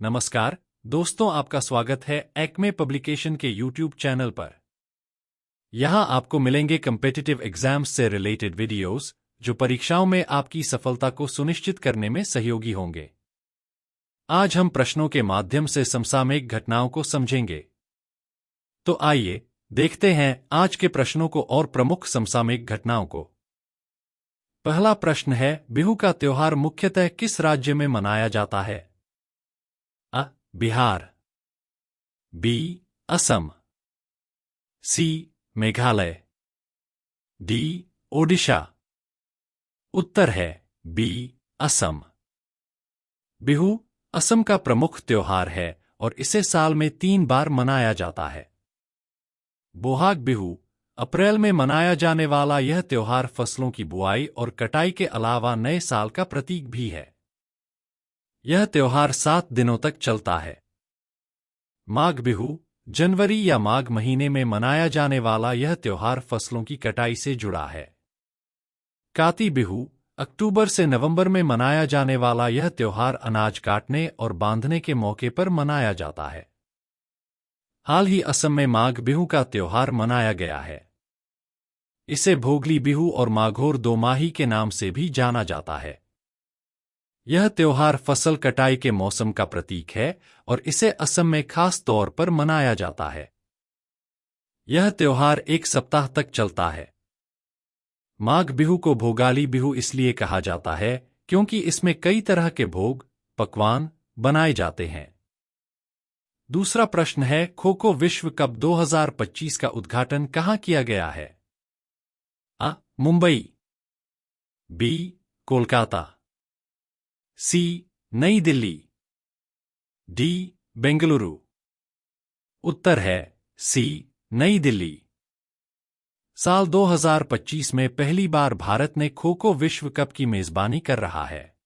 नमस्कार दोस्तों, आपका स्वागत है एक्मे पब्लिकेशन के यूट्यूब चैनल पर। यहां आपको मिलेंगे कम्पिटिटिव एग्जाम्स से रिलेटेड वीडियोस जो परीक्षाओं में आपकी सफलता को सुनिश्चित करने में सहयोगी होंगे। आज हम प्रश्नों के माध्यम से समसामयिक घटनाओं को समझेंगे। तो आइए देखते हैं आज के प्रश्नों को और प्रमुख समसामयिक घटनाओं को। पहला प्रश्न है, बिहू का त्योहार मुख्यतः किस राज्य में मनाया जाता है? अ. बिहार, बी. असम, सी. मेघालय, डी. ओडिशा। उत्तर है बी. असम। बिहू असम का प्रमुख त्योहार है और इसे साल में 3 बार मनाया जाता है। बोहाग बिहू अप्रैल में मनाया जाने वाला यह त्योहार फसलों की बुआई और कटाई के अलावा नए साल का प्रतीक भी है। यह त्योहार 7 दिनों तक चलता है। माघ बिहू जनवरी या माघ महीने में मनाया जाने वाला यह त्योहार फसलों की कटाई से जुड़ा है। काती बिहू अक्टूबर से नवंबर में मनाया जाने वाला यह त्योहार अनाज काटने और बांधने के मौके पर मनाया जाता है। हाल ही असम में माघ बिहू का त्योहार मनाया गया है। इसे भोगली बिहू और माघोर दोमाही के नाम से भी जाना जाता है। यह त्योहार फसल कटाई के मौसम का प्रतीक है और इसे असम में खास तौर पर मनाया जाता है। यह त्योहार 1 सप्ताह तक चलता है। माघ बिहू को भोगाली बिहू इसलिए कहा जाता है क्योंकि इसमें कई तरह के भोग, पकवान बनाए जाते हैं। दूसरा प्रश्न है, खो खो विश्व कप 2025 का उद्घाटन कहाँ किया गया है? अ. मुंबई, बी. कोलकाता, सी. नई दिल्ली, डी. बेंगलुरु। उत्तर है सी. नई दिल्ली। साल 2025 में पहली बार भारत ने खो खो विश्व कप की मेजबानी कर रहा है।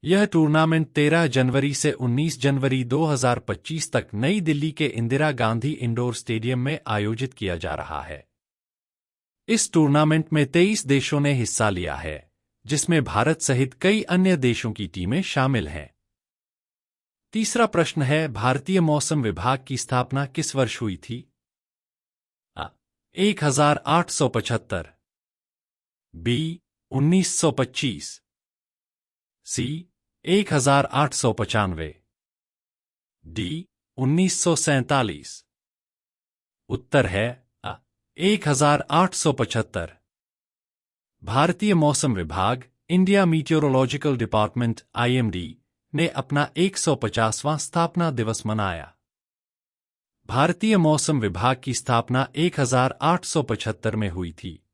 यह टूर्नामेंट 13 जनवरी से 19 जनवरी 2025 तक नई दिल्ली के इंदिरा गांधी इंडोर स्टेडियम में आयोजित किया जा रहा है। इस टूर्नामेंट में 23 देशों ने हिस्सा लिया है, जिसमें भारत सहित कई अन्य देशों की टीमें शामिल हैं। तीसरा प्रश्न है, भारतीय मौसम विभाग की स्थापना किस वर्ष हुई थी? अ. 1875, बी. 1925, सी. 1895, डी. 1947। उत्तर है अ. 1875। भारतीय मौसम विभाग, इंडिया मीटियोरोलॉजिकल डिपार्टमेंट (IMD) ने अपना 150वां स्थापना दिवस मनाया। भारतीय मौसम विभाग की स्थापना 1875 में हुई थी।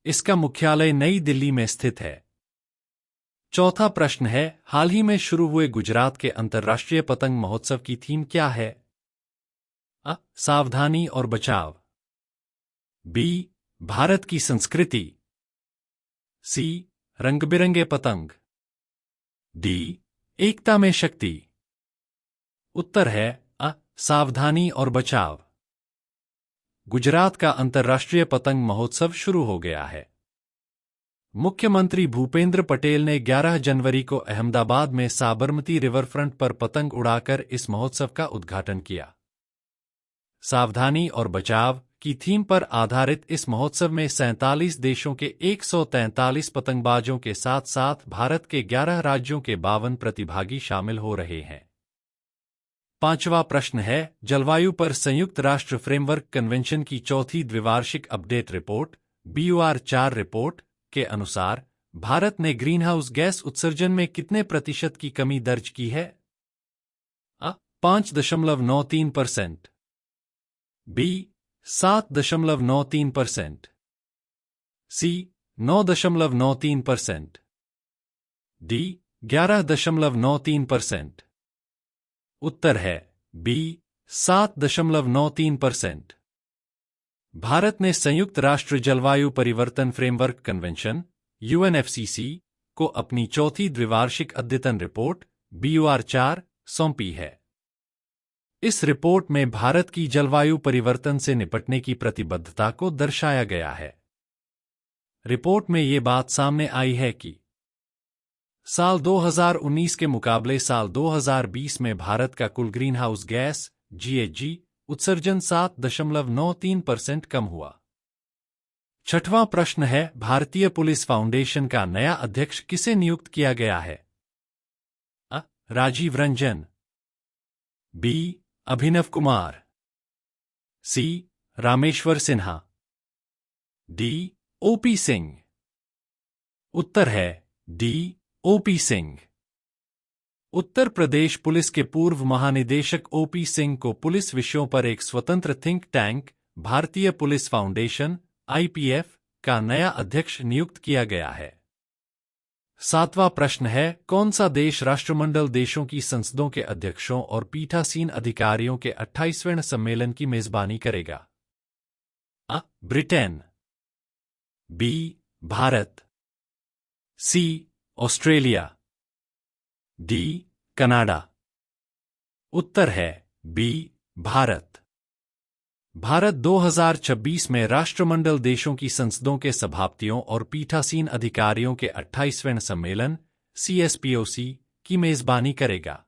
इसका मुख्यालय नई दिल्ली में स्थित है। चौथा प्रश्न है, हाल ही में शुरू हुए गुजरात के अंतर्राष्ट्रीय पतंग महोत्सव की थीम क्या है? अ. सावधानी और बचाव, बी. भारत की संस्कृति, सी. रंग-बिरंगे पतंग, डी. एकता में शक्ति। उत्तर है अ. सावधानी और बचाव। गुजरात का अंतर्राष्ट्रीय पतंग महोत्सव शुरू हो गया है। मुख्यमंत्री भूपेंद्र पटेल ने 11 जनवरी को अहमदाबाद में साबरमती रिवरफ्रंट पर पतंग उड़ाकर इस महोत्सव का उद्घाटन किया। सावधानी और बचाव की थीम पर आधारित इस महोत्सव में 47 देशों के 143 पतंगबाजों के साथ साथ भारत के 11 राज्यों के 52 प्रतिभागी शामिल हो रहे हैं। पांचवा प्रश्न है, जलवायु पर संयुक्त राष्ट्र फ्रेमवर्क कन्वेंशन की चौथी द्विवार्षिक अपडेट रिपोर्ट BUR-4 रिपोर्ट के अनुसार भारत ने ग्रीनहाउस गैस उत्सर्जन में कितने प्रतिशत की कमी दर्ज की है? अ. 5.93%, बी. 7.93%, सी. 9.93%, डी. 11.93%। उत्तर है बी. 7.93%। भारत ने संयुक्त राष्ट्र जलवायु परिवर्तन फ्रेमवर्क कन्वेंशन UNFCCC को अपनी चौथी द्विवार्षिक अद्यतन रिपोर्ट BUR-4 सौंपी है। इस रिपोर्ट में भारत की जलवायु परिवर्तन से निपटने की प्रतिबद्धता को दर्शाया गया है। रिपोर्ट में ये बात सामने आई है कि साल 2019 के मुकाबले साल 2020 में भारत का कुल ग्रीन हाउस गैस (GHG) उत्सर्जन 7.93% कम हुआ। छठवां प्रश्न है, भारतीय पुलिस फाउंडेशन का नया अध्यक्ष किसे नियुक्त किया गया है? अ. राजीव रंजन, बी. अभिनव कुमार, सी. रामेश्वर सिन्हा, डी. ओपी सिंह। उत्तर है D. OP Singh. Uttar Pradesh police के पूर्व महानिदेशक ओपी सिंह को पुलिस विषयों पर एक स्वतंत्र थिंक टैंक भारतीय पुलिस फाउंडेशन (IPF) का नया अध्यक्ष नियुक्त किया गया है। सातवां प्रश्न है, कौन सा देश राष्ट्रमंडल देशों की संसदों के अध्यक्षों और पीठासीन अधिकारियों के 28वें सम्मेलन की मेजबानी करेगा? अ. Britain, B. Bharat, C. Australia, D. Canada. उत्तर है बी. भारत। भारत 2026 में राष्ट्रमंडल देशों की संसदों के सभापतियों और पीठासीन अधिकारियों के 28वें सम्मेलन (CSPOC) की मेजबानी करेगा।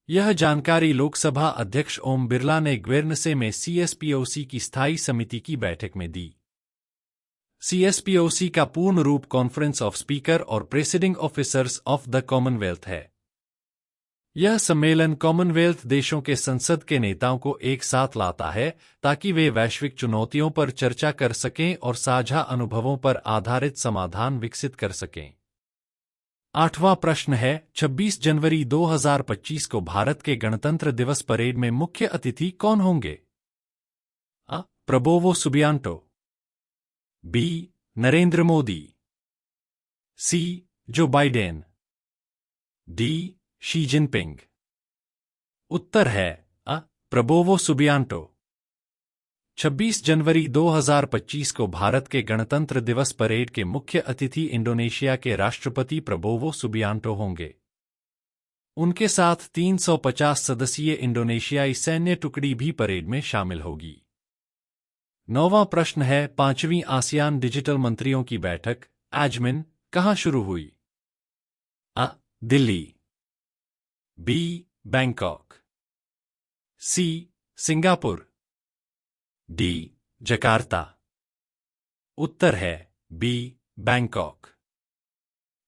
यह जानकारी लोकसभा अध्यक्ष ओम बिरला ने ग्वेर्नसे में CSPOC की स्थायी समिति की बैठक में दी। CSPOC का पूर्ण रूप कॉन्फ्रेंस ऑफ स्पीकर और presiding officers of the Commonwealth है। यह सम्मेलन कॉमनवेल्थ देशों के संसद के नेताओं को एक साथ लाता है ताकि वे वैश्विक चुनौतियों पर चर्चा कर सकें और साझा अनुभवों पर आधारित समाधान विकसित कर सकें। आठवां प्रश्न है, 26 जनवरी 2025 को भारत के गणतंत्र दिवस परेड में मुख्य अतिथि कौन होंगे? अ. Prabowo Subianto, B. Narendra Modi, C. Joe Biden, D. Xi Jinping. उत्तर है अ. Prabowo Subianto. 26 जनवरी 2025 को भारत के गणतंत्र दिवस परेड के मुख्य अतिथि इंडोनेशिया के राष्ट्रपति प्रबोवो सुबियांटो होंगे। उनके साथ 350 सदस्यीय इंडोनेशियाई सैन्य टुकड़ी भी परेड में शामिल होगी। नौवां प्रश्न है, 5वीं आसियान डिजिटल मंत्रियों की बैठक (AGMIN) कहाँ शुरू हुई? अ. Delhi, B. Bangkok, C. Singapore, D. Jakarta. उत्तर है बी. बैंकॉक।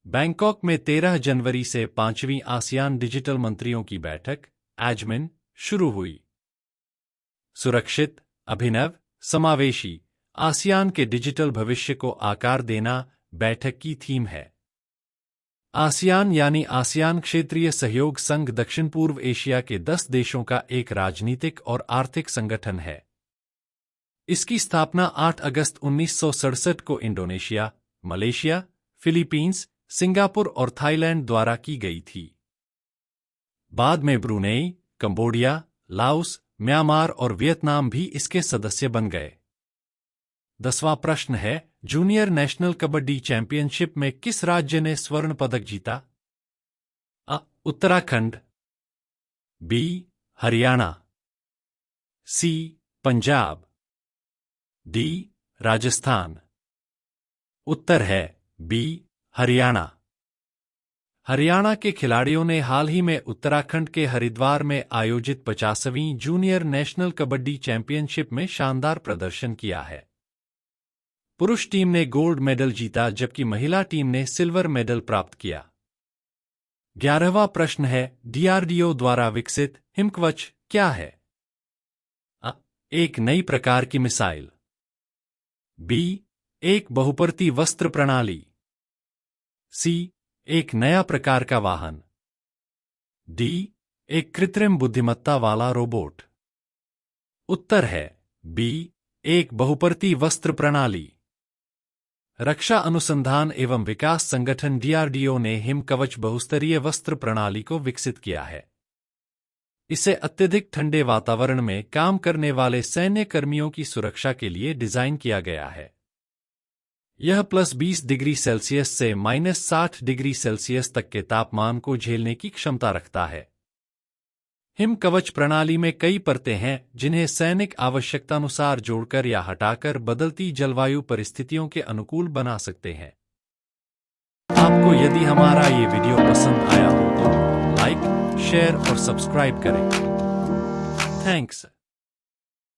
बैंकॉक में 13 जनवरी से 5वीं आसियान डिजिटल मंत्रियों की बैठक (AGMIN) शुरू हुई। सुरक्षित, अभिनव, समावेशी आसियान के डिजिटल भविष्य को आकार देना बैठक की थीम है। आसियान यानी आसियान क्षेत्रीय सहयोग संघ दक्षिण पूर्व एशिया के 10 देशों का एक राजनीतिक और आर्थिक संगठन है। इसकी स्थापना 8 अगस्त 1967 को इंडोनेशिया, मलेशिया, फिलीपींस, सिंगापुर और थाईलैंड द्वारा की गई थी। बाद में ब्रुनेई, कंबोडिया, लाओस, म्यांमार और वियतनाम भी इसके सदस्य बन गए। 10वां प्रश्न है, जूनियर नेशनल कबड्डी चैंपियनशिप में किस राज्य ने स्वर्ण पदक जीता? अ. उत्तराखंड, बी. हरियाणा, सी. पंजाब, डी. राजस्थान। उत्तर है बी. हरियाणा। हरियाणा के खिलाड़ियों ने हाल ही में उत्तराखंड के हरिद्वार में आयोजित 50वीं जूनियर नेशनल कबड्डी चैंपियनशिप में शानदार प्रदर्शन किया है। पुरुष टीम ने गोल्ड मेडल जीता जबकि महिला टीम ने सिल्वर मेडल प्राप्त किया। 11वां प्रश्न है, DRDO द्वारा विकसित हिमकवच क्या है? अ. एक नई प्रकार की मिसाइल, बी. एक बहुपर्ती वस्त्र प्रणाली, सी. एक नया प्रकार का वाहन, डी. एक कृत्रिम बुद्धिमत्ता वाला रोबोट। उत्तर है बी. एक बहुपर्ती वस्त्र प्रणाली। रक्षा अनुसंधान एवं विकास संगठन DRDO ने हिमकवच बहुस्तरीय वस्त्र प्रणाली को विकसित किया है। इसे अत्यधिक ठंडे वातावरण में काम करने वाले सैन्य कर्मियों की सुरक्षा के लिए डिजाइन किया गया है। यह +20 डिग्री सेल्सियस से -60 डिग्री सेल्सियस तक के तापमान को झेलने की क्षमता रखता है। हिम कवच प्रणाली में कई परतें हैं जिन्हें सैनिक आवश्यकतानुसार जोड़कर या हटाकर बदलती जलवायु परिस्थितियों के अनुकूल बना सकते हैं। आपको यदि हमारा ये वीडियो पसंद आया हो तो लाइक, शेयर और सब्सक्राइब करें। थैंक्स।